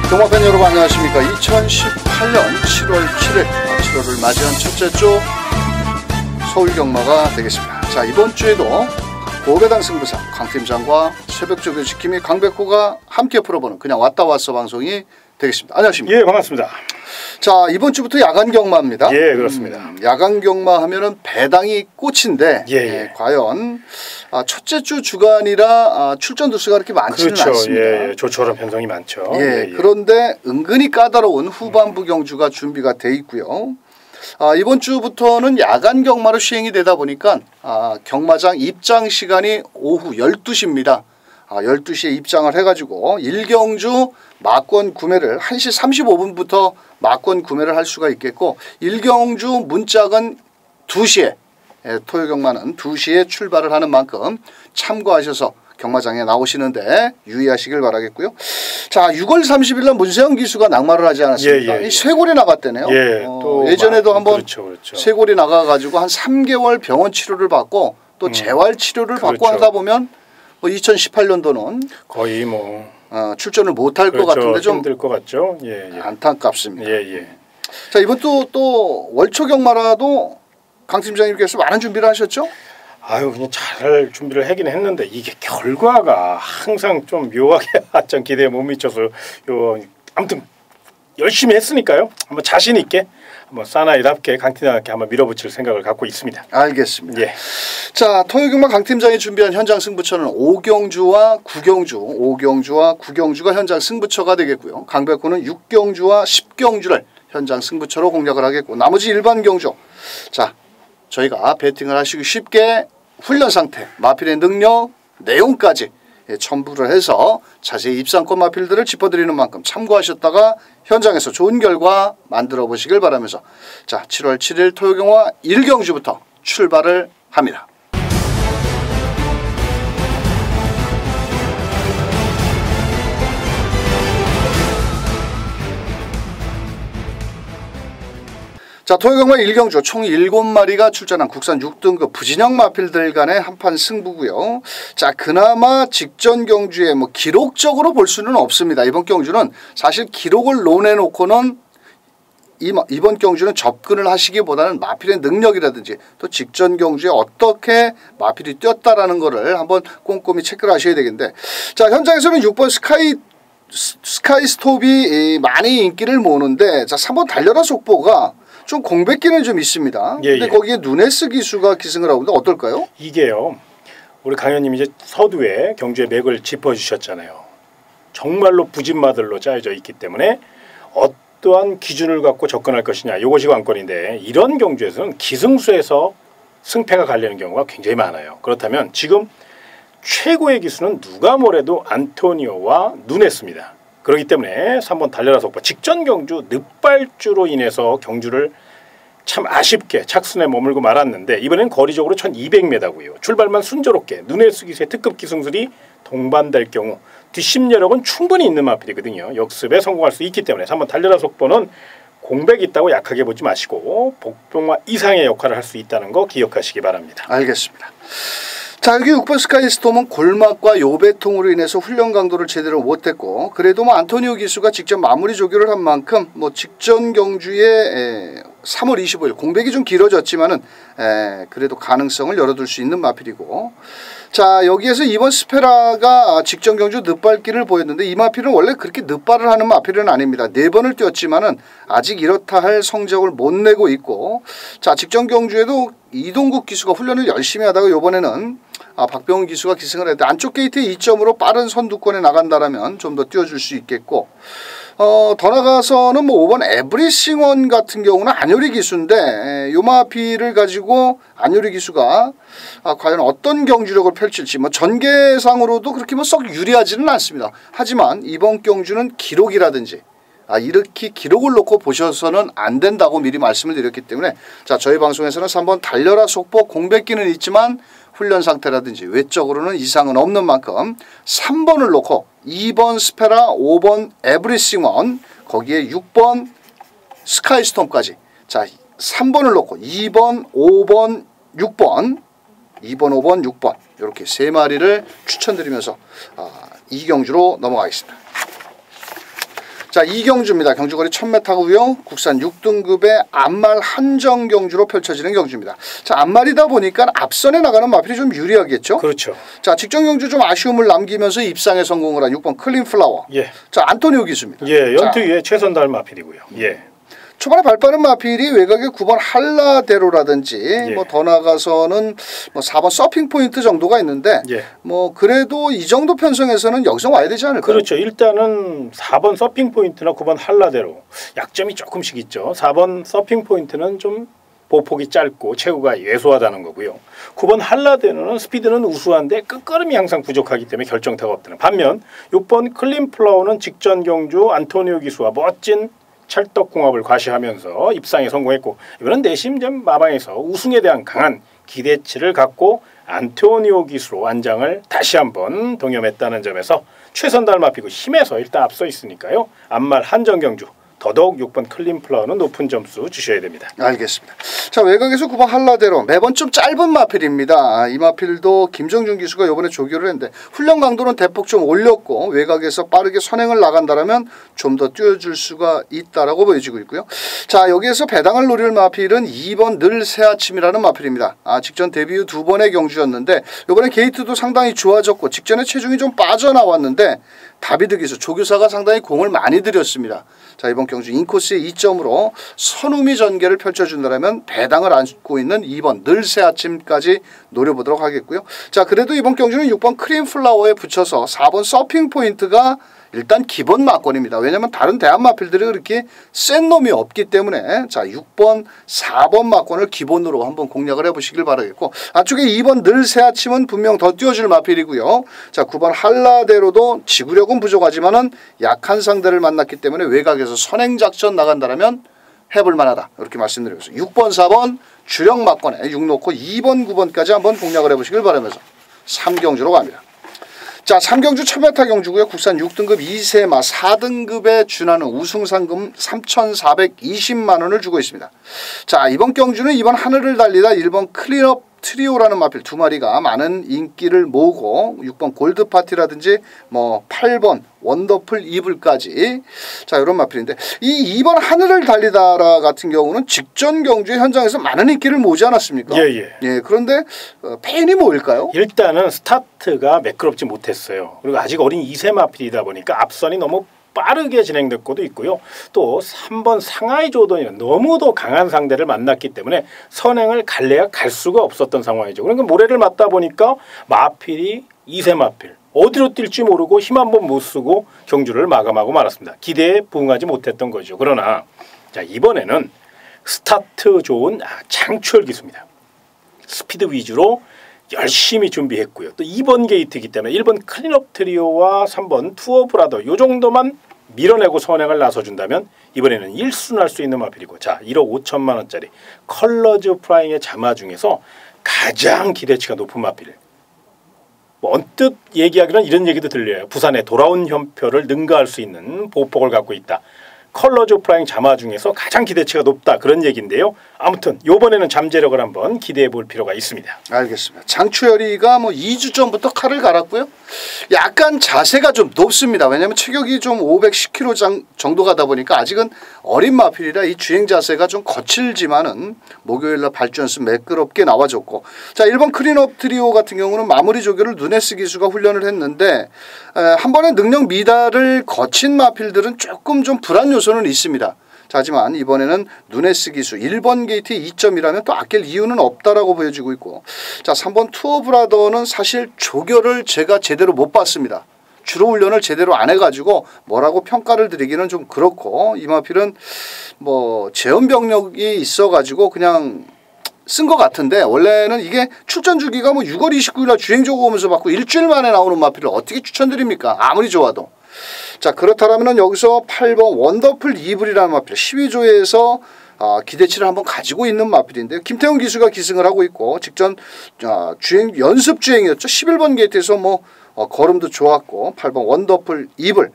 경마팬 여러분 안녕하십니까. 2018년 7월 7일 7월을 맞이한 첫째 주 서울경마가 되겠습니다. 자, 이번 주에도 고배당 승부사 강팀장과 새벽조교 지킴이 강백호가 함께 풀어보는 그냥 왔다 왔어 방송이 되겠습니다. 안녕하십니까. 예, 반갑습니다. 자, 이번 주부터 야간 경마입니다. 예, 그렇습니다. 야간 경마 하면은 배당이 꽃인데 과연 첫째 주 주간이라 출전 두수가 그렇게 많지는 그렇죠. 않습니다. 예, 조처럼 변성이 많죠. 그런데 은근히 까다로운 후반부 경주가 준비가 돼 있고요. 이번 주부터는 야간 경마로 시행이 되다 보니까 경마장 입장 시간이 오후 12시입니다. 12시에 입장을 해가지고 1경주 막권 구매를 1시 35분부터 막권 구매를 할 수가 있겠고 1경주 문짝은 2시에 토요 경마는 2시에 출발을 하는 만큼 참고하셔서 경마장에 나오시는데 유의하시길 바라겠고요. 자, 6월 30일 날 문세영 기수가 낙마를 하지 않았습니까? 이 쇄골이 나갔대네요. 예전에도 한번 쇄골이 나가가지고 한 3개월 병원 치료를 받고 또 재활 치료를 받고 하다 보면 2018년도는 거의 뭐 출전을 못할 것 같은데 좀 힘들 것 같죠. 안타깝습니다. 자, 이번 또 월초 경마라도 강 팀장님께서 많은 준비를 하셨죠? 아유, 그냥 잘 준비를 하긴 했는데 이게 결과가 항상 좀 묘하게 좀 기대에 못 미쳐서 아무튼 열심히 했으니까요. 한번 자신 있게 한번 사나이답게 강 팀장님께 한번 밀어붙일 생각을 갖고 있습니다. 알겠습니다. 자, 토요경마 강 팀장이 준비한 현장 승부처는 5경주와 9경주가 현장 승부처가 되겠고요. 강백호는 6경주와 10경주를 현장 승부처로 공략을 하겠고 나머지 일반 경주. 자, 저희가 배팅을 하시기 쉽게 훈련 상태, 마필의 능력, 내용까지 첨부를 해서 자세히 입상권 마필들을 짚어드리는 만큼 참고하셨다가 현장에서 좋은 결과 만들어 보시길 바라면서 자, 7월 7일 토요경마 1경주부터 출발을 합니다. 자, 토요경마 1경주 총 7마리가 출전한 국산 6등급 부진영 마필들 간의 한판 승부고요. 자, 그나마 직전 경주에 기록적으로 볼 수는 없습니다. 이번 경주는 사실 기록을 논해놓고는 이번 경주는 접근을 하시기보다는 마필의 능력이라든지 또 직전 경주에 어떻게 마필이 뛰었다라는 거를 한번 꼼꼼히 체크를 하셔야 되겠는데, 자, 현장에서는 6번 스카이스톱이 많이 인기를 모으는데, 자, 3번 달려라 속보가 좀 공백기는 좀 있습니다. 근데 거기에 누네스 기수가 기승을 하고 있는데 어떨까요? 이게요, 우리 강현님이 이제 서두에 경주의 맥을 짚어주셨잖아요. 정말로 부진마들로 짜여져 있기 때문에 어떠한 기준을 갖고 접근할 것이냐, 이것이 관건인데 이런 경주에서는 기승수에서 승패가 갈리는 경우가 굉장히 많아요. 그렇다면 지금 최고의 기수는 누가 뭐래도 안토니오와 누네스입니다. 그렇기 때문에 3번 달려라 속보 직전 경주 늑발주로 인해서 경주를 참 아쉽게 착순에 머물고 말았는데 이번엔 거리적으로 1200m고요. 출발만 순조롭게 누네스 기수의 특급 기승술이 동반될 경우 뒷심여력은 충분히 있는 마필이거든요. 역습에 성공할 수 있기 때문에 3번 달려라 속보는 공백이 있다고 약하게 보지 마시고 복병화 이상의 역할을 할 수 있다는 거 기억하시기 바랍니다. 알겠습니다. 자, 여기 6번 스카이스톰은 골막과 요배통으로 인해서 훈련 강도를 제대로 못했고 그래도 안토니오 기수가 직접 마무리 조교를 한 만큼 직전 경주에 3월 25일 공백이 좀 길어졌지만은 그래도 가능성을 열어둘 수 있는 마필이고, 자, 여기에서 2번 스페라가 직전 경주 늦발기를 보였는데 이 마필은 원래 그렇게 늦발을 하는 마필은 아닙니다. 4번을 뛰었지만은 아직 이렇다 할 성적을 못 내고 있고, 자, 직전 경주에도 이동국 기수가 훈련을 열심히 하다가 이번에는 박병훈 기수가 기승을 했는데 안쪽 게이트의 2점으로 빠른 선두권에 나간다라면 좀 더 띄워줄 수 있겠고, 더 나가서는 5번 에브리싱원 같은 경우는 안효리 기수인데 요 마필을 가지고 안효리 기수가 과연 어떤 경주력을 펼칠지 전개상으로도 그렇게 썩 유리하지는 않습니다. 하지만 이번 경주는 기록이라든지 이렇게 기록을 놓고 보셔서는 안 된다고 미리 말씀을 드렸기 때문에 자, 저희 방송에서는 3번 달려라 속보 공백기는 있지만 훈련 상태라든지 외적으로는 이상은 없는 만큼 3번을 놓고 2번 스페라, 5번 에브리싱원, 거기에 6번 스카이스톰까지, 자, 3번을 놓고 2번, 5번, 6번, 2번, 5번, 6번 이렇게 3마리를 추천드리면서 2경주로 넘어가겠습니다. 자, 이경주입니다. 경주거리 1000m고요. 국산 6등급의 앞말 한정 경주로 펼쳐지는 경주입니다. 자, 앞말이다 보니까 앞선에 나가는 마필이 좀 유리하겠죠? 그렇죠. 자, 직전 경주 좀 아쉬움을 남기면서 입상에 성공을 한 6번 클린플라워. 예. 자, 안토니오 기수입니다. 예, 연투위에 최선달 마필이고요. 예. 초반에 발빠른 마필이 외곽에 9번 한라대로라든지 예. 뭐 더 나가서는 뭐 4번 서핑 포인트 정도가 있는데 예. 뭐 그래도 이 정도 편성에서는 여기서 와야 되지 않을까요? 그렇죠. 일단은 4번 서핑 포인트나 9번 한라대로 약점이 조금씩 있죠. 4번 서핑 포인트는 좀 보폭이 짧고 체구가 예소하다는 거고요. 9번 한라대로는 스피드는 우수한데 끝걸음이 항상 부족하기 때문에 결정타가 없다는. 반면 6번 클린플라워는 직전 경주 안토니오 기수와 멋진 찰떡궁합을 과시하면서 입상에 성공했고, 이번은 내심 좀 마방에서 우승에 대한 강한 기대치를 갖고 안토니오 기수로 완장을 다시 한번 동염했다는 점에서 최선달 마피고 힘에서 일단 앞서 있으니까요. 앞말 한정 경주 더더욱 6번 클린플라워는 높은 점수 주셔야 됩니다. 알겠습니다. 자, 외곽에서 9번 한라대로 매번 좀 짧은 마필입니다. 이 마필도 김정준 기수가 이번에 조교를 했는데 훈련 강도는 대폭 좀 올렸고 외곽에서 빠르게 선행을 나간다라면 좀 더 뛰어줄 수가 있다라고 보여지고 있고요. 자, 여기에서 배당을 노릴 마필은 2번 늘 새아침이라는 마필입니다. 직전 데뷔 후 2번의 경주였는데 이번에 게이트도 상당히 좋아졌고 직전에 체중이 좀 빠져나왔는데 다비드 기수 조교사가 상당히 공을 많이 들였습니다. 자, 이번 경주 인코스의 2점으로 선우미 전개를 펼쳐준다면 배당을 안고 있는 2번 늘 새아침까지 노려보도록 하겠고요. 자, 그래도 이번 경주는 6번 크림플라워에 붙여서 4번 서핑 포인트가 일단 기본 막권입니다. 왜냐하면 다른 대한 마필들이 그렇게 센 놈이 없기 때문에 자, 6번, 4번 막권을 기본으로 한번 공략을 해보시길 바라겠고, 안쪽에 2번 늘 새아침은 분명 더 뛰어줄 마필이고요. 자, 9번 한라대로도 지구력은 부족하지만은 약한 상대를 만났기 때문에 외곽에서 선행작전 나간다라면 해볼 만하다. 이렇게 말씀드리면서 6번, 4번 주력 막권에 6 놓고 2번, 9번까지 한번 공략을 해보시길 바라면서 3경주로 갑니다. 자, 3경주 1000m 경주고요. 국산 6등급 2세마 4등급에 준하는 우승 상금 3,420만 원을 주고 있습니다. 자, 이번 경주는 이번 하늘을 달리다 1번 클린업 트리오라는 마필 두 마리가 많은 인기를 모으고 6번 골드파티라든지 뭐 8번 원더풀 이블까지 자, 이런 마필인데 이 2번 하늘을 달리다라 같은 경우는 직전 경주의 현장에서 많은 인기를 모으지 않았습니까? 예, 그런데 팬이 모일까요? 일단은 스타트가 매끄럽지 못했어요. 그리고 아직 어린 2세 마필이다 보니까 앞선이 너무 빠르게 진행됐고도 있고요. 또 3번 상하이 조던이는 너무도 강한 상대를 만났기 때문에 선행을 갈래야 갈 수가 없었던 상황이죠. 그러니까 모래를 맞다 보니까 마필이 2세 마필 어디로 뛸지 모르고 힘 한 번 못 쓰고 경주를 마감하고 말았습니다. 기대에 부응하지 못했던 거죠. 그러나 자, 이번에는 스타트 좋은 장추열 기수입니다. 스피드 위주로 열심히 준비했고요. 또 2번 게이트이기 때문에 1번 클린업 트리오와 3번 투어 브라더 요 정도만 밀어내고 선행을 나서준다면 이번에는 1순할 수 있는 마필이고, 자, 1억 5천만 원짜리 컬러즈 프라잉의 자마 중에서 가장 기대치가 높은 마필. 뭐 언뜻 얘기하기는 이런 얘기도 들려요. 부산에 돌아온 현표를 능가할 수 있는 보폭을 갖고 있다. 컬러즈 프라잉 자마 중에서 가장 기대치가 높다, 그런 얘기인데요. 아무튼 이번에는 잠재력을 한번 기대해 볼 필요가 있습니다. 알겠습니다. 장추열이가 뭐 2주 전부터 칼을 갈았고요. 약간 자세가 좀 높습니다. 왜냐하면 체격이 좀 510kg 정도 가다 보니까 아직은 어린 마필이라 이 주행 자세가 좀 거칠지만은 목요일날 발주 연습 매끄럽게 나와줬고, 자, 1번 클린업 트리오 같은 경우는 마무리 조교를 누네스 기수가 훈련을 했는데 한 번에 능력 미달을 거친 마필들은 조금 좀 불안 요소는 있습니다. 자, 하지만 이번에는 누네스 기수 1번 게이트 2점이라면 또 아낄 이유는 없다라고 보여지고 있고, 자, 3번 투어 브라더는 사실 조교를 제가 제대로 못 봤습니다. 주로 훈련을 제대로 안 해가지고 뭐라고 평가를 드리기는 좀 그렇고, 이 마필은 뭐 재원 병력이 있어가지고 그냥 쓴 것 같은데, 원래는 이게 출전 주기가 뭐 6월 29일날 주행조고 오면서 받고 일주일 만에 나오는 마필을 어떻게 추천드립니까? 아무리 좋아도. 자, 그렇다면 여기서 8번 원더풀 이블이라는 마필 12조에서 기대치를 한번 가지고 있는 마필인데요. 김태훈 기수가 기승을 하고 있고 직전 주행 연습 주행이었죠. 11번 게이트에서 뭐 걸음도 좋았고 8번 원더풀 이블.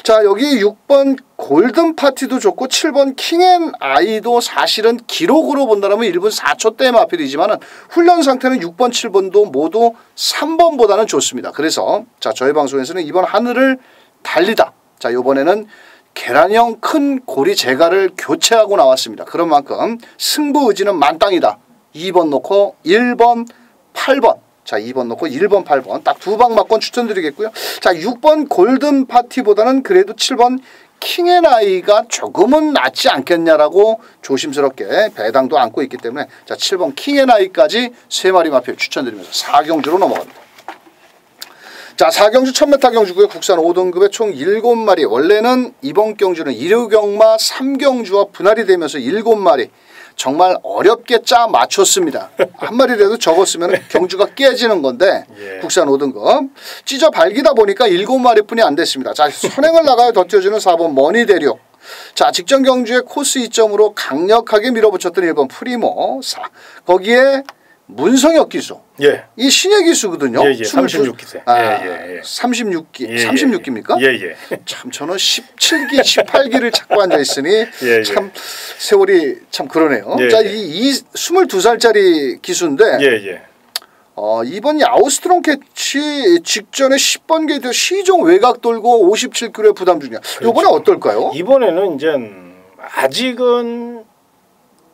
자, 여기 6번 골든 파티도 좋고 7번 킹앤아이도 사실은 기록으로 본다면 1분 4초대 마필이지만은 훈련 상태는 6번 7번도 모두 3번보다는 좋습니다. 그래서 자, 저희 방송에서는 이번 하늘을 달리다, 자, 이번에는 계란형 큰 고리 제갈을 교체하고 나왔습니다. 그런 만큼 승부 의지는 만땅이다. 2번 놓고 1번 8번. 자 2번 놓고 1번 8번 딱 두 방 맞건 추천드리겠고요. 자 6번 골든 파티보다는 그래도 7번 킹앤아이가 조금은 낫지 않겠냐라고 조심스럽게 배당도 안고 있기 때문에 자 7번 킹앤아이까지 3마리 마필 추천드리면서 4경주로 넘어갑니다. 자 4경주 1000m 경주고요. 국산 5등급에 총 7마리. 원래는 이번 경주는 1호경마 3경주와 분할이 되면서 7마리 정말 어렵게 짜 맞췄습니다. 한 마리라도 적었으면 경주가 깨지는 건데 예. 국산 5등급 찢어 발기다 보니까 7마리뿐이 안 됐습니다. 자 선행을 나가야 더 뛰어주는 4번 머니대륙. 자 직전 경주의 코스 2점으로 강력하게 밀어붙였던 1번 프리모 4. 거기에 문성혁 기수. 예. 이 신예 기수거든요. 예, 예. 36기세. 아, 예, 예. 36기. 예, 36기입니까? 예, 예. 참 저는 17기, 18기를 찾고 앉아 있으니 예, 참 세월이 참 그러네요. 예, 자, 예. 이 22살짜리 기수인데 예, 예. 이번 아우스트론 캐치 직전에 10번 게이트 시종 외곽 돌고 57kg의 부담 중이야. 그렇죠. 이번에 어떨까요? 이번에는 이제 아직은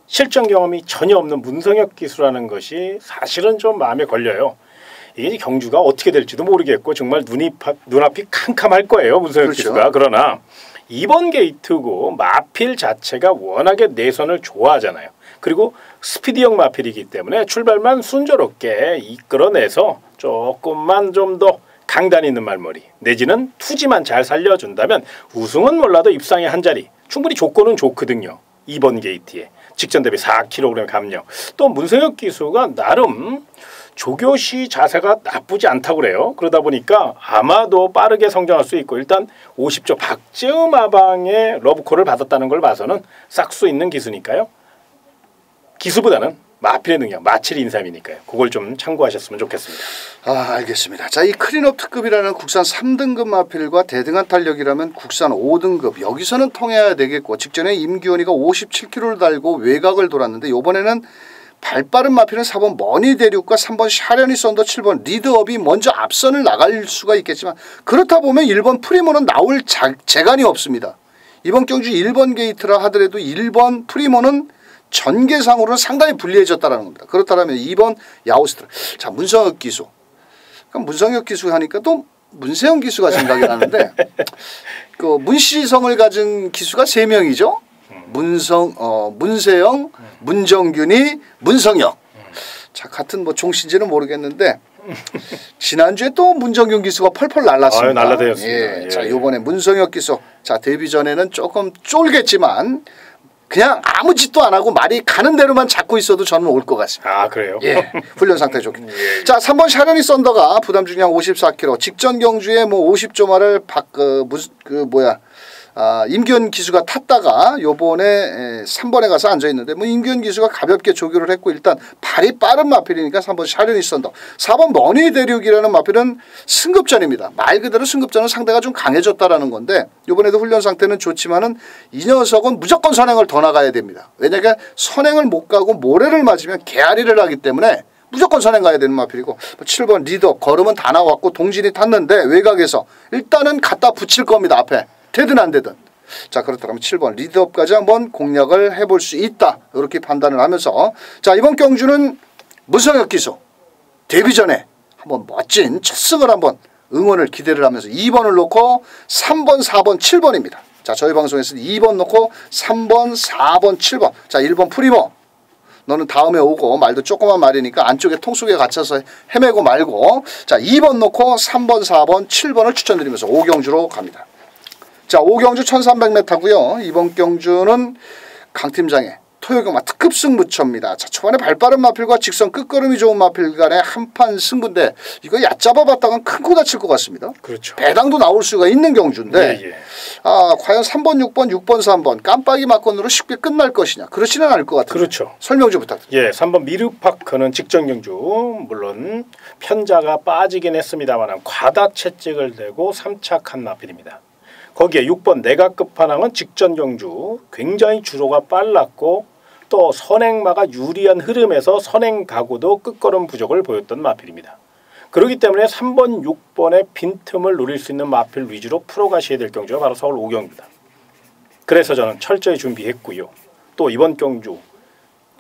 실전 경험이 전혀 없는 문성혁 기수라는 것이 사실은 좀 마음에 걸려요. 이게 경주가 어떻게 될지도 모르겠고 정말 눈앞이 캄캄할 거예요. 문성혁 그렇죠. 기수가. 그러나 이번 게이트고 마필 자체가 워낙에 내선을 좋아하잖아요. 그리고 스피디형 마필이기 때문에 출발만 순조롭게 이끌어내서 조금만 좀 더 강단 있는 말머리 내지는 투지만 잘 살려준다면 우승은 몰라도 입상의 한 자리 충분히 조건은 좋거든요. 이번 게이트에. 직전 대비 4kg 감량. 또 문성혁 기수가 나름 조교시 자세가 나쁘지 않다고 그래요. 그러다 보니까 아마도 빠르게 성장할 수 있고 일단 50조 박재음 아방의 러브콜을 받았다는 걸 봐서는 싹 수 있는 기수니까요. 기수보다는 마필의 능력, 마칠 인삼이니까요. 그걸 좀 참고하셨으면 좋겠습니다. 알겠습니다. 자, 이 클린업 특급이라는 국산 3등급 마필과 대등한 탄력이라면 국산 5등급 여기서는 통해야 되겠고 직전에 임기원이가 57kg를 달고 외곽을 돌았는데 이번에는 발빠른 마필은 4번 머니대륙과 3번 샤련이 썬더 7번 리드업이 먼저 앞선을 나갈 수가 있겠지만 그렇다 보면 1번 프리모는 나올 재간이 없습니다. 이번 경주 1번 게이트라 하더라도 1번 프리모는 전개상으로는 상당히 불리해졌다는 겁니다. 그렇다면 2번 야우스트라. 자 문성혁 기수. 그럼 문성혁 기수 하니까 또 문세영 기수가 생각이 나는데 그 문시성을 가진 기수가 3명이죠. 문세영, 문정균이, 문성혁. 자 같은 뭐 종신지는 모르겠는데 지난주에 또 문정균 기수가 펄펄 날랐습니다. 날라대였습니다. 예. 자 이번에 문성혁 기수. 자 데뷔 전에는 조금 쫄겠지만. 그냥 아무 짓도 안 하고 말이 가는 대로만 잡고 있어도 저는 올 것 같습니다. 아 그래요? 예, 훈련 상태 좋게. 예. 자 3번 샤련이 썬더가 부담 중량 54kg. 직전 경주에 뭐 50조 말을 임기현 기수가 탔다가 요번에 3번에 가서 앉아 있는데 뭐 임기현 기수가 가볍게 조교를 했고 일단 발이 빠른 마필이니까 3번 샤련이 썬더. 4번 머니대륙이라는 마필은 승급전입니다. 말 그대로 승급전은 상대가 좀 강해졌다라는 건데 요번에도 훈련 상태는 좋지만은 이 녀석은 무조건 선행을 더 나가야 됩니다. 왜냐하면 선행을 못 가고 모래를 맞으면 개아리를 하기 때문에 무조건 선행 가야 되는 마필이고 7번 리드업 걸음은 다 나왔고 동진이 탔는데 외곽에서 일단은 갖다 붙일 겁니다. 앞에. 되든 안 되든. 자 그렇다면 7번 리드업까지 한번 공략을 해볼 수 있다. 이렇게 판단을 하면서 자 이번 경주는 문성혁 기수 데뷔 전에 한번 멋진 첫 승을 한번 응원을 기대를 하면서 2번을 놓고 3번 4번 7번입니다. 자 저희 방송에서는 2번 놓고 3번 4번 7번 자 1번 프리모 너는 다음에 오고 말도 조그만 말이니까 안쪽에 통 속에 갇혀서 헤매고 말고 자 2번 놓고 3번 4번 7번을 추천드리면서 5경주로 갑니다. 자 5경주 1300m고요. 이번 경주는 강팀장의 토요경마 특급 승부처입니다. 자 초반에 발빠른 마필과 직선 끝걸음이 좋은 마필 간의 한판 승부인데 이거 얕잡아 봤다간 큰 코 다칠 것 같습니다. 그렇죠. 배당도 나올 수가 있는 경주인데 예, 예. 과연 3번 6번 6번 3번 깜빡이 막건으로 쉽게 끝날 것이냐 그렇지는 않을 것 같아요. 그렇죠. 설명 좀 부탁드립니다. 예, 3번 미르파크는 직전 경주 물론 편자가 빠지긴 했습니다만 과다 채찍을 대고 3착한 마필입니다. 거기에 6번 내각 끝판왕은 직전 경주 굉장히 주로가 빨랐고 또 선행마가 유리한 흐름에서 선행 각오도 끝걸음 부족을 보였던 마필입니다. 그렇기 때문에 3번 6번의 빈틈을 노릴 수 있는 마필 위주로 풀어가셔야 될 경주가 바로 서울 5경주입니다. 그래서 저는 철저히 준비했고요. 또 이번 경주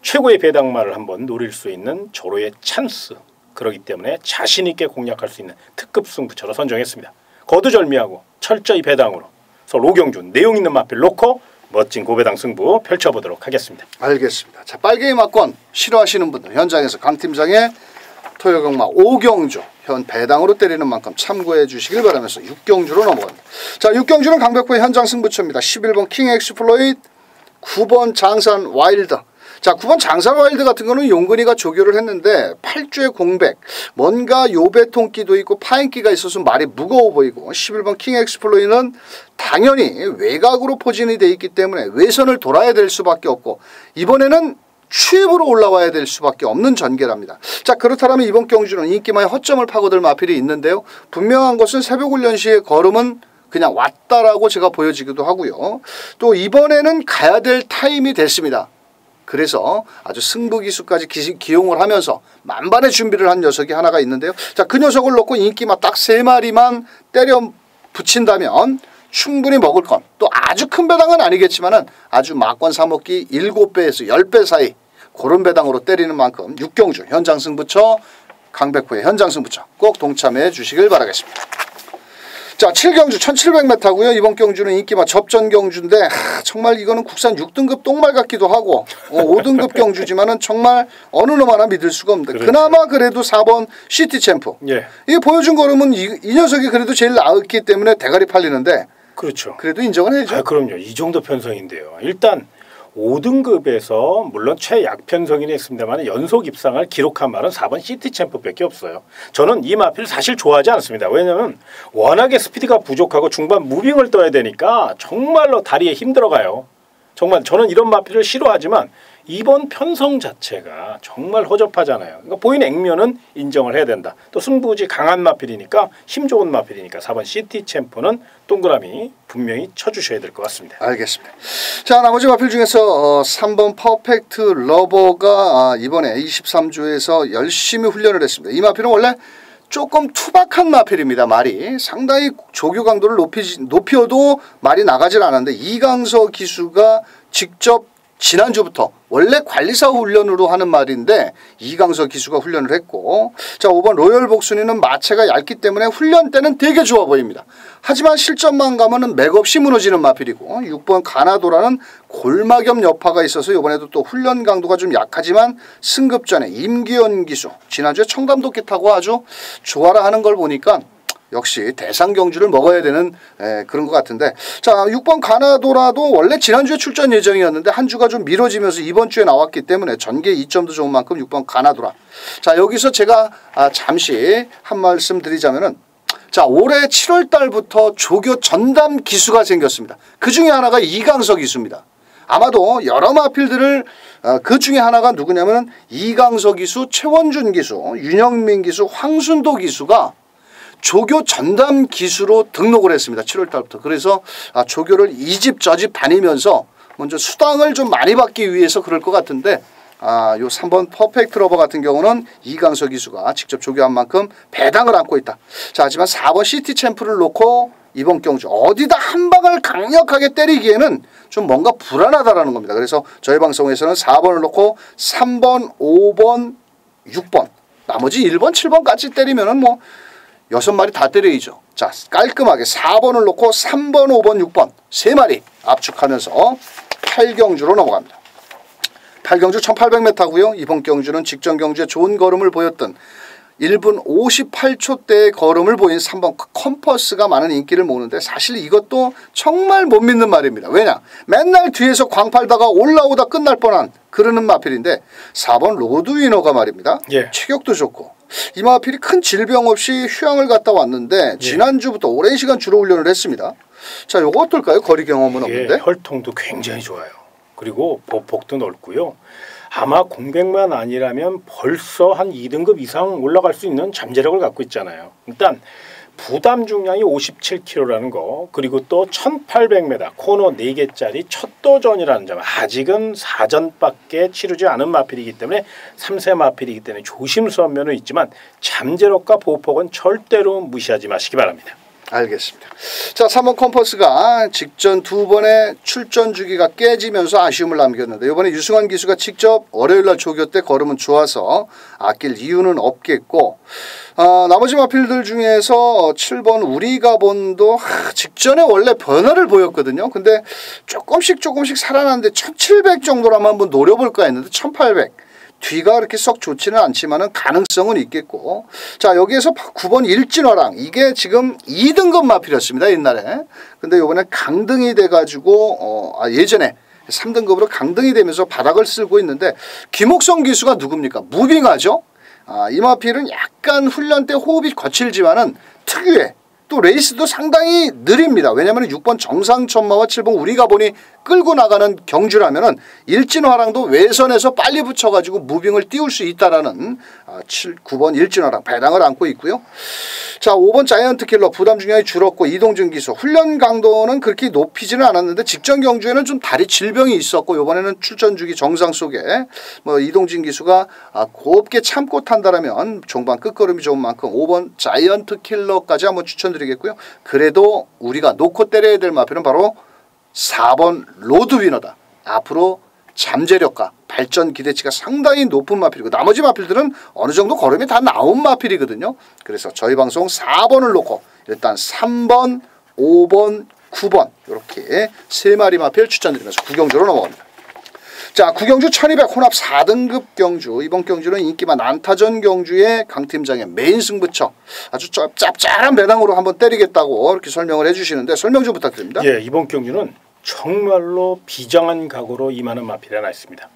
최고의 배당마를 한번 노릴 수 있는 조로의 찬스. 그렇기 때문에 자신 있게 공략할 수 있는 특급 승부처로 선정했습니다. 거두절미하고 철저히 배당으로 서울 오경주 내용 있는 마필 놓고 멋진 고배당 승부 펼쳐보도록 하겠습니다. 알겠습니다. 자, 빨갱이 막권 싫어하시는 분들 현장에서 강 팀장의 토요경마 오경주 현 배당으로 때리는 만큼 참고해 주시길 바라면서 6경주로 넘어갑니다. 자, 6경주는 강백호의 현장 승부처입니다. 11번 킹 엑스플로잇, 9번 장산 와일드. 자, 9번 장산 와일드 같은 거는 용근이가 조교를 했는데 8주의 공백, 뭔가 요배통기도 있고 파인기가 있어서 말이 무거워 보이고 11번 킹 엑스플로이는 당연히 외곽으로 포진이 돼 있기 때문에 외선을 돌아야 될 수밖에 없고 이번에는 추입으로 올라와야 될 수밖에 없는 전개랍니다. 자, 그렇다면 이번 경주는 인기마의 허점을 파고들 마필이 있는데요. 분명한 것은 새벽훈련 시의 걸음은 그냥 왔다라고 제가 보여지기도 하고요. 또 이번에는 가야 될 타임이 됐습니다. 그래서 아주 승부기수까지 기용을 하면서 만반의 준비를 한 녀석이 하나가 있는데요. 자, 그 녀석을 놓고 인기마 딱 3마리만 때려 붙인다면 충분히 먹을 건 또 아주 큰 배당은 아니겠지만은 아주 막권 사먹기 7배에서 10배 사이 그런 배당으로 때리는 만큼 6경주 현장 승부처 강백호의 현장 승부처 꼭 동참해 주시길 바라겠습니다. 자, 7경주 1700m고요. 이번 경주는 인기마 접전 경주인데 정말 이거는 국산 6등급 똥말 같기도 하고 5등급 경주지만은 정말 어느 놈 하나 믿을 수가 없는데 그렇죠. 그나마 그래도 4번 시티 챔프. 예. 이게 보여준 걸음은 이 녀석이 그래도 제일 나았기 때문에 대가리 팔리는데 그렇죠. 그래도 인정을 해야죠. 아, 그럼요. 이 정도 편성인데요. 일단 5등급에서 물론 최약편성이긴 했습니다만 연속 입상을 기록한 말은 4번 시티 챔프밖에 없어요. 저는 이 마필 사실 좋아하지 않습니다. 왜냐하면 워낙에 스피드가 부족하고 중반 무빙을 떠야 되니까 정말로 다리에 힘들어가요. 정말 저는 이런 마필을 싫어하지만 이번 편성 자체가 정말 허접하잖아요. 그러니까 보이는 액면은 인정을 해야 된다. 또 승부지 강한 마필이니까 힘 좋은 마필이니까 4번 시티 챔프는 동그라미 분명히 쳐주셔야 될 것 같습니다. 알겠습니다. 자, 나머지 마필 중에서 3번 퍼펙트 러버가 이번에 23주에서 열심히 훈련을 했습니다. 이 마필은 원래 조금 투박한 마필입니다. 말이 상당히 조교 강도를 높여도 말이 나가질 않았는데 이강서 기수가 직접 지난주부터 원래 관리사 훈련으로 하는 말인데 이강서 기수가 훈련을 했고 자 5번 로열 복순이는 마체가 얇기 때문에 훈련 때는 되게 좋아 보입니다. 하지만 실전만 가면은 맥없이 무너지는 마필이고 6번 가나도라는 골마겸 여파가 있어서 이번에도 또 훈련 강도가 좀 약하지만 승급 전에 임기현 기수 지난주에 청담도끼 타고 아주 좋아라 하는 걸 보니까 역시 대상 경주를 먹어야 되는 그런 것 같은데 자 6번 가나도라도 원래 지난주에 출전 예정이었는데 한 주가 좀 미뤄지면서 이번 주에 나왔기 때문에 전개 2점도 좋은 만큼 6번 가나도라 자 여기서 제가 잠시 한 말씀 드리자면은 자 올해 7월 달부터 조교 전담 기수가 생겼습니다. 그 중에 하나가 이강서 기수입니다. 아마도 여러 마필들을 그 중에 하나가 누구냐면 이강서 기수, 최원준 기수, 윤영민 기수, 황순도 기수가 조교 전담 기수로 등록을 했습니다. 7월 달부터. 그래서 조교를 이 집 저 집 다니면서 먼저 수당을 좀 많이 받기 위해서 그럴 것 같은데 요 3번 퍼펙트 러버 같은 경우는 이강서 기수가 직접 조교한 만큼 배당을 안고 있다. 자, 하지만 4번 시티 챔프를 놓고 이번 경주 어디다 한 방을 강력하게 때리기에는 좀 뭔가 불안하다라는 겁니다. 그래서 저희 방송에서는 4번을 놓고 3번, 5번, 6번 나머지 1번, 7번까지 때리면은 뭐 6마리 다 때려야죠. 자, 깔끔하게 4번을 놓고 3번, 5번, 6번 3마리 압축하면서 8경주로 넘어갑니다. 8경주 1800m고요. 이번 경주는 직전 경주에 좋은 걸음을 보였던 1분 58초대의 걸음을 보인 3번 컴퍼스가 많은 인기를 모으는데 사실 이것도 정말 못 믿는 말입니다. 왜냐? 맨날 뒤에서 광팔다가 올라오다 끝날 뻔한 그러는 마필인데 4번 로드위너가 말입니다. 예. 체격도 좋고 이 마필이 큰 질병 없이 휴양을 갔다 왔는데 지난주부터 오랜 시간 주로 훈련을 했습니다. 자, 요거 어떨까요? 거리 경험은 없는데. 혈통도 굉장히 좋아요. 그리고 보폭도 넓고요. 아마 공백만 아니라면 벌써 한 2등급 이상 올라갈 수 있는 잠재력을 갖고 있잖아요. 일단 부담 중량이 57kg라는 거 그리고 또 1800m 코너 4개짜리 첫 도전이라는 점 아직은 4전밖에 치르지 않은 마필이기 때문에 3세 마필이기 때문에 조심스러운 면은 있지만 잠재력과 보폭은 절대로 무시하지 마시기 바랍니다. 알겠습니다. 자, 3번 컴퍼스가 직전 2번의 출전 주기가 깨지면서 아쉬움을 남겼는데 이번에 유승환 기수가 직접 월요일날 조교 때 걸으면 좋아서 아낄 이유는 없겠고, 나머지 마필들 중에서 7번 우리가본도 직전에 원래 변화를 보였거든요. 근데 조금씩 살아났는데 1700 정도라면 한번 노려볼까 했는데 1800 뒤가 그렇게 썩 좋지는 않지만은 가능성은 있겠고, 자, 여기에서 9번 일진화랑 이게 지금 2등급 마필이었습니다 옛날에. 근데 요번에 강등이 돼가지고 예전에 3등급으로 강등이 되면서 바닥을 쓸고 있는데, 김옥성 기수가 누굽니까? 무빙하죠. 이 마필은 약간 훈련 때 호흡이 거칠지만은 특유의 또 레이스도 상당히 느립니다. 왜냐하면 6번 정상천마와 7번 우리가본이 끌고 나가는 경주라면은 일진화랑도 외선에서 빨리 붙여가지고 무빙을 띄울 수 있다라는 9번 일진화랑 배당을 안고 있고요. 자, 5번 자이언트 킬러 부담 중량이 줄었고 이동준 기수 훈련 강도는 그렇게 높이지는 않았는데 직전 경주에는 좀 다리 질병이 있었고 이번에는 출전 주기 정상 속에 뭐 이동준 기수가 곱게 참고 탄다라면 종반 끝걸음이 좋은 만큼 5번 자이언트 킬러까지 한번 추천드리겠고요. 그래도 우리가 놓고 때려야 될 마필은 바로 4번 로드위너다. 앞으로 잠재력과 발전 기대치가 상당히 높은 마필이고 나머지 마필들은 어느 정도 걸음이 다 나온 마필이거든요. 그래서 저희 방송 4번을 놓고 일단 3번, 5번, 9번 이렇게 3마리 마필 추천드리면서 구경주로 넘어갑니다. 자, 구경주 1200 혼합 4등급 경주. 이번 경주는 인기만 난타전 경주의 강팀장의 메인 승부처. 아주 짭짤한 배당으로 한번 때리겠다고 이렇게 설명을 해주시는데 설명 좀 부탁드립니다. 예, 이번 경주는 정말로 비장한 각오로 임하는 마필이 하나 있습니다.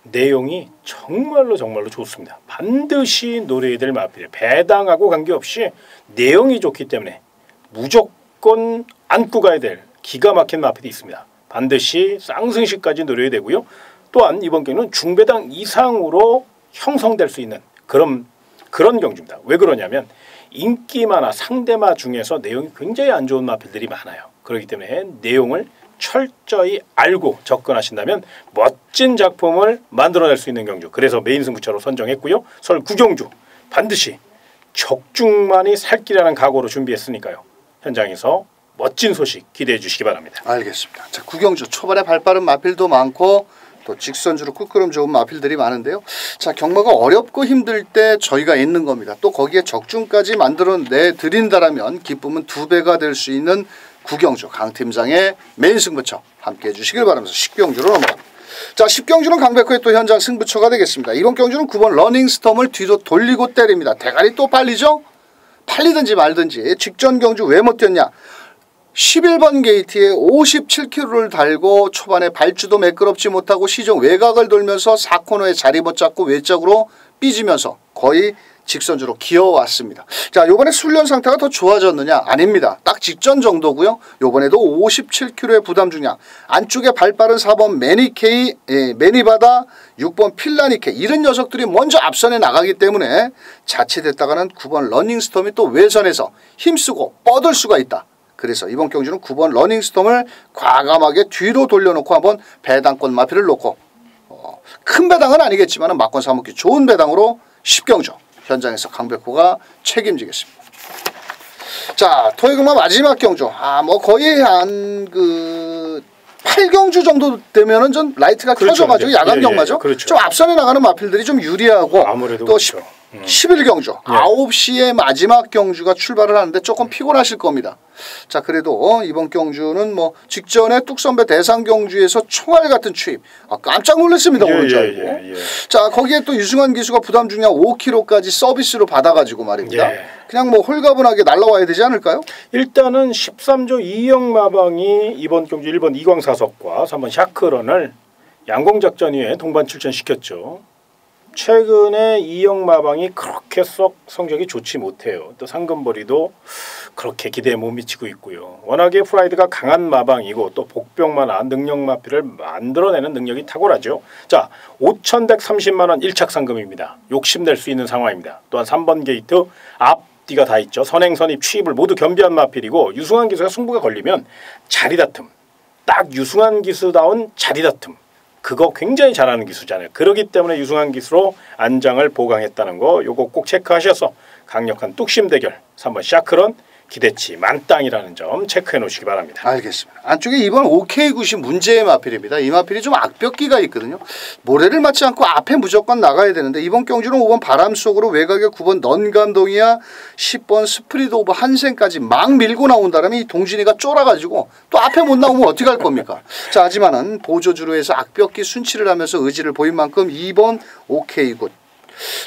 내용이 정말로 좋습니다. 반드시 노려야 될 마필이에요. 배당하고 관계없이 내용이 좋기 때문에 무조건 안고 가야 될 기가 막힌 마필이 있습니다. 반드시 쌍승시까지 노려야 되고요. 또한 이번 경주는 중배당 이상으로 형성될 수 있는 그런 경주입니다. 왜 그러냐면 인기마나 상대마 중에서 내용이 굉장히 안 좋은 마필들이 많아요. 그렇기 때문에 내용을 철저히 알고 접근하신다면 멋진 작품을 만들어낼 수 있는 경주. 그래서 메인 승부처로 선정했고요. 설 구경주 반드시 적중만이 살 길이라는 각오로 준비했으니까요. 현장에서 멋진 소식 기대해 주시기 바랍니다. 알겠습니다. 자, 구경주 초반에 발빠른 마필도 많고 또 직선주로 끝걸음 좋은 마필들이 많은데요. 자, 경마가 어렵고 힘들 때 저희가 있는 겁니다. 또 거기에 적중까지 만들어내 드린다라면 기쁨은 2배가 될 수 있는 구경주 강팀장의 메인 승부처 함께해 주시길 바라면서 10경주로 넘어갑니다. 자, 10경주는 강백호의 또 현장 승부처가 되겠습니다. 이번 경주는 9번 러닝스톰을 뒤로 돌리고 때립니다. 대가리 또 팔리죠? 팔리든지 말든지. 직전 경주 왜 못 뛰었냐? 11번 게이트에 57km를 달고 초반에 발주도 매끄럽지 못하고 시종 외곽을 돌면서 4코너에 자리 못 잡고 외적으로 삐지면서 거의 직선주로 기어왔습니다. 자, 요번에 훈련 상태가 더 좋아졌느냐? 아닙니다. 딱 직전 정도고요. 요번에도 57kg의 부담 중량. 안쪽에 발빠른 4번 매니케이, 매니바다, 6번 필라니케 이런 녀석들이 먼저 앞선에 나가기 때문에 자칫했다가는 9번 러닝스톰이 또 외선에서 힘쓰고 뻗을 수가 있다. 그래서 이번 경주는 9번 러닝스톰을 과감하게 뒤로 돌려놓고 한번 배당권 마필을 놓고 큰 배당은 아니겠지만 막권 사먹기 좋은 배당으로 10경주 현장에서 강백호가 책임지겠습니다. 자, 토요일마 마지막 경주. 뭐 거의 한 8경주 정도 되면은 좀 라이트가 그렇죠. 켜져가지고 야간 경마죠. 그렇죠. 좀 앞선에 나가는 마필들이 좀 유리하고 아무래도 또 그렇죠. 11경주 9시에 마지막 경주가 출발을 하는데 조금 피곤하실 겁니다. 자, 그래도 이번 경주는 뭐 직전에 뚝선배 대상 경주에서 총알 같은 추입. 깜짝 놀랐습니다. 오늘 줄 자, 거기에 또 유승환 기수가 부담 중량 5kg까지 서비스로 받아가지고 말입니다. 그냥 뭐 홀가분하게 날라와야 되지 않을까요? 일단은 13조 이영 마방이 이번 경주 1번 이광사석과 3번 샤크런을 양공작전 위에 동반 출전시켰죠. 최근에 이영 마방이 그렇게 썩 성적이 좋지 못해요. 또 상금벌이도 그렇게 기대에 못 미치고 있고요. 워낙에 프라이드가 강한 마방이고 또 복병만한 능력 마필을 만들어내는 능력이 탁월하죠. 자, 5,130만 원 1착 상금입니다. 욕심낼 수 있는 상황입니다. 또한 3번 게이트 앞뒤가 다 있죠. 선행, 선입, 취입을 모두 겸비한 마필이고 유승환 기수가 승부가 걸리면 자리다툼. 딱 유승환 기수다운 자리다툼. 그거 굉장히 잘하는 기수잖아요. 그렇기 때문에 유승환 기수로 안장을 보강했다는 거 요거 꼭 체크하셔서 강력한 뚝심 대결 3번 샤크런 기대치 만땅이라는 점 체크해 놓으시기 바랍니다. 알겠습니다. 안쪽에 이번 OK 굿이 문제의 마필입니다. 이 마필이 좀 악벽기가 있거든요. 모래를 맞지 않고 앞에 무조건 나가야 되는데 이번 경주는 5번 바람 속으로 외곽에 9번 넌감동이야 10번 스프리드 오브 한생까지 막 밀고 나온다면 이 동진이가 쫄아가지고 또 앞에 못 나오면 어떻게 할 겁니까? 자, 하지만은 보조주로 해서 악벽기 순치를 하면서 의지를 보인 만큼 2번 OK 굿.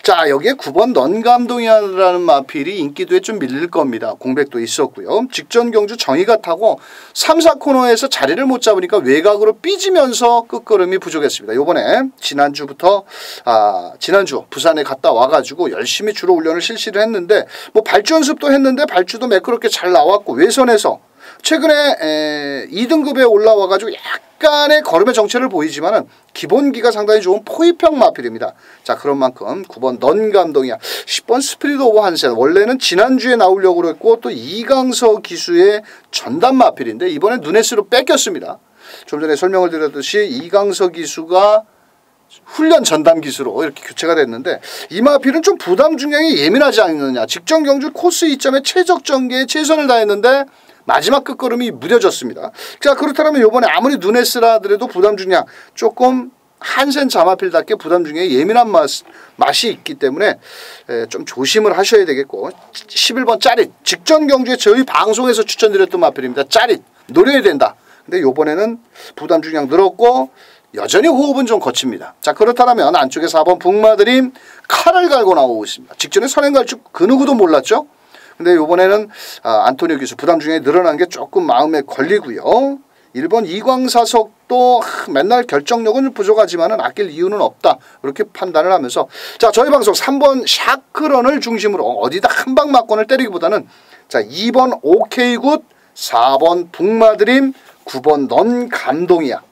자, 여기에 9번 넌감동이라는 마필이 인기도에 좀 밀릴 겁니다. 공백도 있었고요. 직전 경주 정의가 타고 3, 4코너에서 자리를 못 잡으니까 외곽으로 삐지면서 끝걸음이 부족했습니다. 요번에 지난주 부산에 갔다 와가지고 열심히 주로 훈련을 실시를 했는데 뭐 발주 연습도 했는데 발주도 매끄럽게 잘 나왔고 외선에서 최근에 2등급에 올라와가지고 약간의 걸음의 정체를 보이지만은 기본기가 상당히 좋은 포위평 마필입니다. 자, 그런 만큼 9번 넌감동이야 10번 스피리드 오브 한센 원래는 지난주에 나오려고 그랬고 또 이강서 기수의 전담 마필인데 이번에 누네스로 뺏겼습니다. 좀 전에 설명을 드렸듯이 이강서 기수가 훈련 전담 기수로 이렇게 교체가 됐는데 이 마필은 좀 부담 중량이 예민하지 않느냐. 직전 경주 코스 2점에 최적 전개에 최선을 다했는데 마지막 끝걸음이 무뎌졌습니다. 자, 그렇다면 이번에 아무리 누네스라 하더라도 부담 중량 조금 한센 자마필답게 부담 중에 예민한 맛이 있기 때문에 좀 조심을 하셔야 되겠고 11번 짜릿 직전 경주에 저희 방송에서 추천드렸던 마필입니다. 짜릿 노려야 된다. 근데 이번에는 부담 중량 늘었고 여전히 호흡은 좀 거칩니다. 자, 그렇다면 안쪽에 4번 북마드림 칼을 갈고 나오고 있습니다. 직전에 선행 갈 줄 그 누구도 몰랐죠. 근데 이번에는 안토니오 기수 부담 중에 늘어난 게 조금 마음에 걸리고요. 1번 이광사석도 맨날 결정력은 부족하지만은 아낄 이유는 없다. 이렇게 판단을 하면서 자, 저희 방송 3번 샤크런을 중심으로 어디다 한 방 맞건을 때리기보다는 자, 2번 OK굿, 4번 북마드림, 9번 넌 감동이야.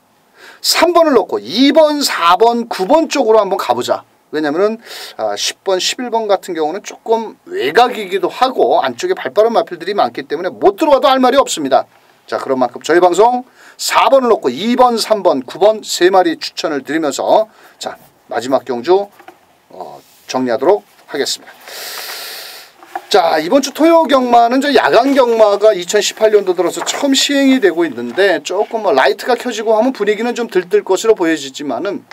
3번을 넣고 2번, 4번, 9번 쪽으로 한번 가보자. 왜냐면은 10번, 11번 같은 경우는 조금 외곽이기도 하고 안쪽에 발빠른 마필들이 많기 때문에 못 들어와도 할 말이 없습니다. 자, 그런 만큼 저희 방송 4번을 넣고 2번, 3번, 9번 3마리 추천을 드리면서 자, 마지막 경주 정리하도록 하겠습니다. 자, 이번 주 토요 경마는 저 야간 경마가 2018년도 들어서 처음 시행이 되고 있는데 조금 라이트가 켜지고 하면 분위기는 좀 들뜰 것으로 보여지지만은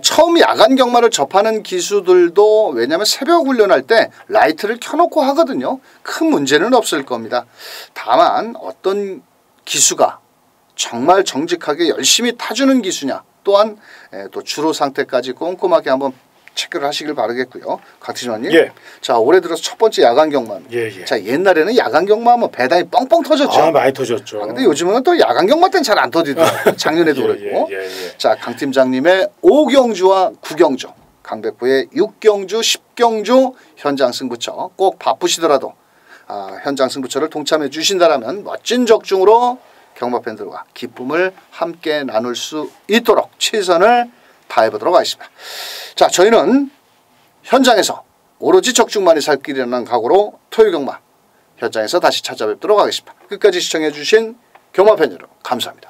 처음 야간 경마를 접하는 기수들도 왜냐하면 새벽 훈련할 때 라이트를 켜놓고 하거든요. 큰 문제는 없을 겁니다. 다만 어떤 기수가 정말 정직하게 열심히 타주는 기수냐 또한 또 주로 상태까지 꼼꼼하게 한번 체크를 하시길 바라겠고요. 강티전님. 예. 자, 올해 들어서 첫 번째 야간 경마입니다. 예. 자, 옛날에는 야간 경마하면 배당이 뻥뻥 터졌죠. 많이 터졌죠. 근데 요즘은 또 야간 경마 때는 잘 안 터지더라고요. 작년에도 그랬고. 자, 강 팀장님의 5경주와 9경주, 강백호의 6경주, 10경주 현장 승부처 꼭 바쁘시더라도 현장 승부처를 동참해 주신다라면 멋진 적중으로 경마 팬들과 기쁨을 함께 나눌 수 있도록 최선을 다해보도록 하겠습니다. 자, 저희는 현장에서 오로지 적중만이 살 길이라는 각오로 토요경마 현장에서 다시 찾아뵙도록 하겠습니다. 끝까지 시청해 주신 경마팬 여러분 감사합니다.